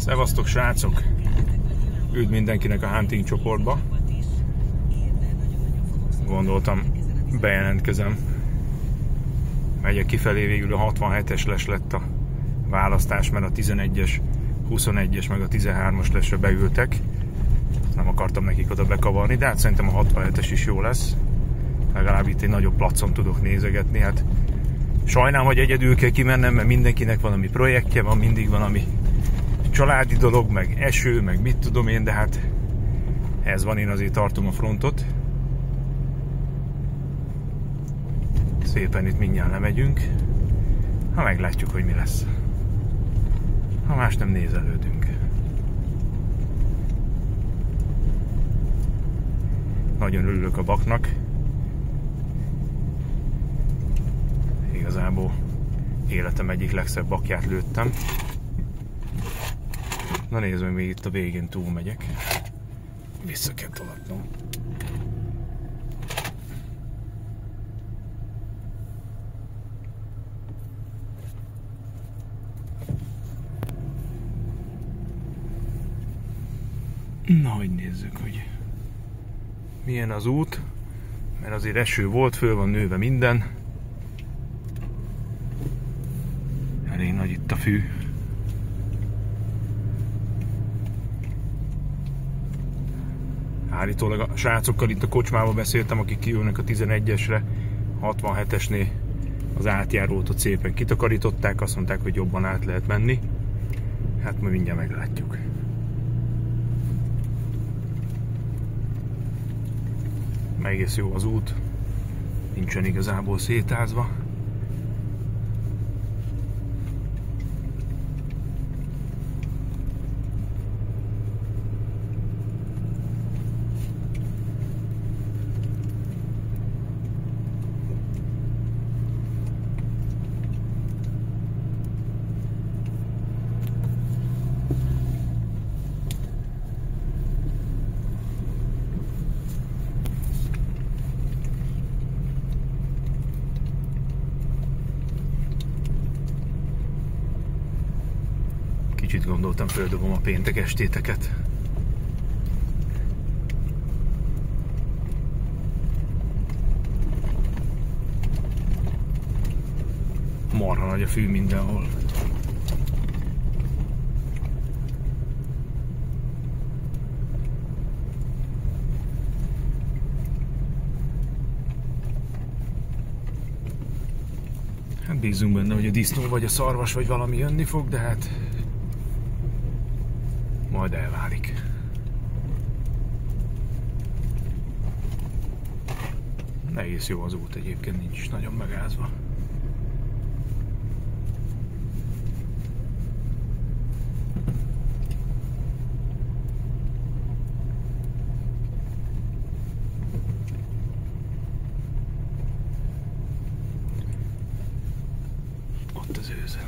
Szevasztok, srácok! Üdv mindenkinek a hunting csoportba. Gondoltam, bejelentkezem. Megyek kifelé, végül a 67-es les lett a választás, mert a 11-es, 21-es meg a 13-as lesre beültek. Nem akartam nekik oda bekavarni, de hát szerintem a 67-es is jó lesz. Legalább itt egy nagyobb placon tudok nézegetni. Hát sajnálom, hogy egyedül kell kimennem, mert mindenkinek valami projektje van, mindig valami családi dolog, meg eső, meg mit tudom én, de hát ez van, én azért tartom a frontot. Szépen itt mindjárt lemegyünk. Ha meglátjuk, hogy mi lesz. Ha más nem, nézelődünk. Nagyon örülök a baknak. Igazából életem egyik legszebb bakját lőttem. Na nézd meg, még itt a végén túl megyek. Vissza kell tolatnom. Na, hogy nézzük, hogy milyen az út, mert azért eső volt, föl van nőve minden. Elég nagy itt a fű. Állítólag a srácokkal itt a kocsmában beszéltem, akik kijönnek a 11-esre, 67-esnél az átjárót ott szépen kitakarították, azt mondták, hogy jobban át lehet menni. Hát majd mindjárt meglátjuk. Egész jó az út, nincsen igazából szétázva. Kicsit gondoltam, földobom a péntek estéteket. Marha nagy a fű mindenhol. Hát bízunk benne, hogy a disznó vagy a szarvas vagy valami jönni fog, de hát majd elválik. Egész jó az út egyébként, nincs is nagyon megázva. Ott az őze.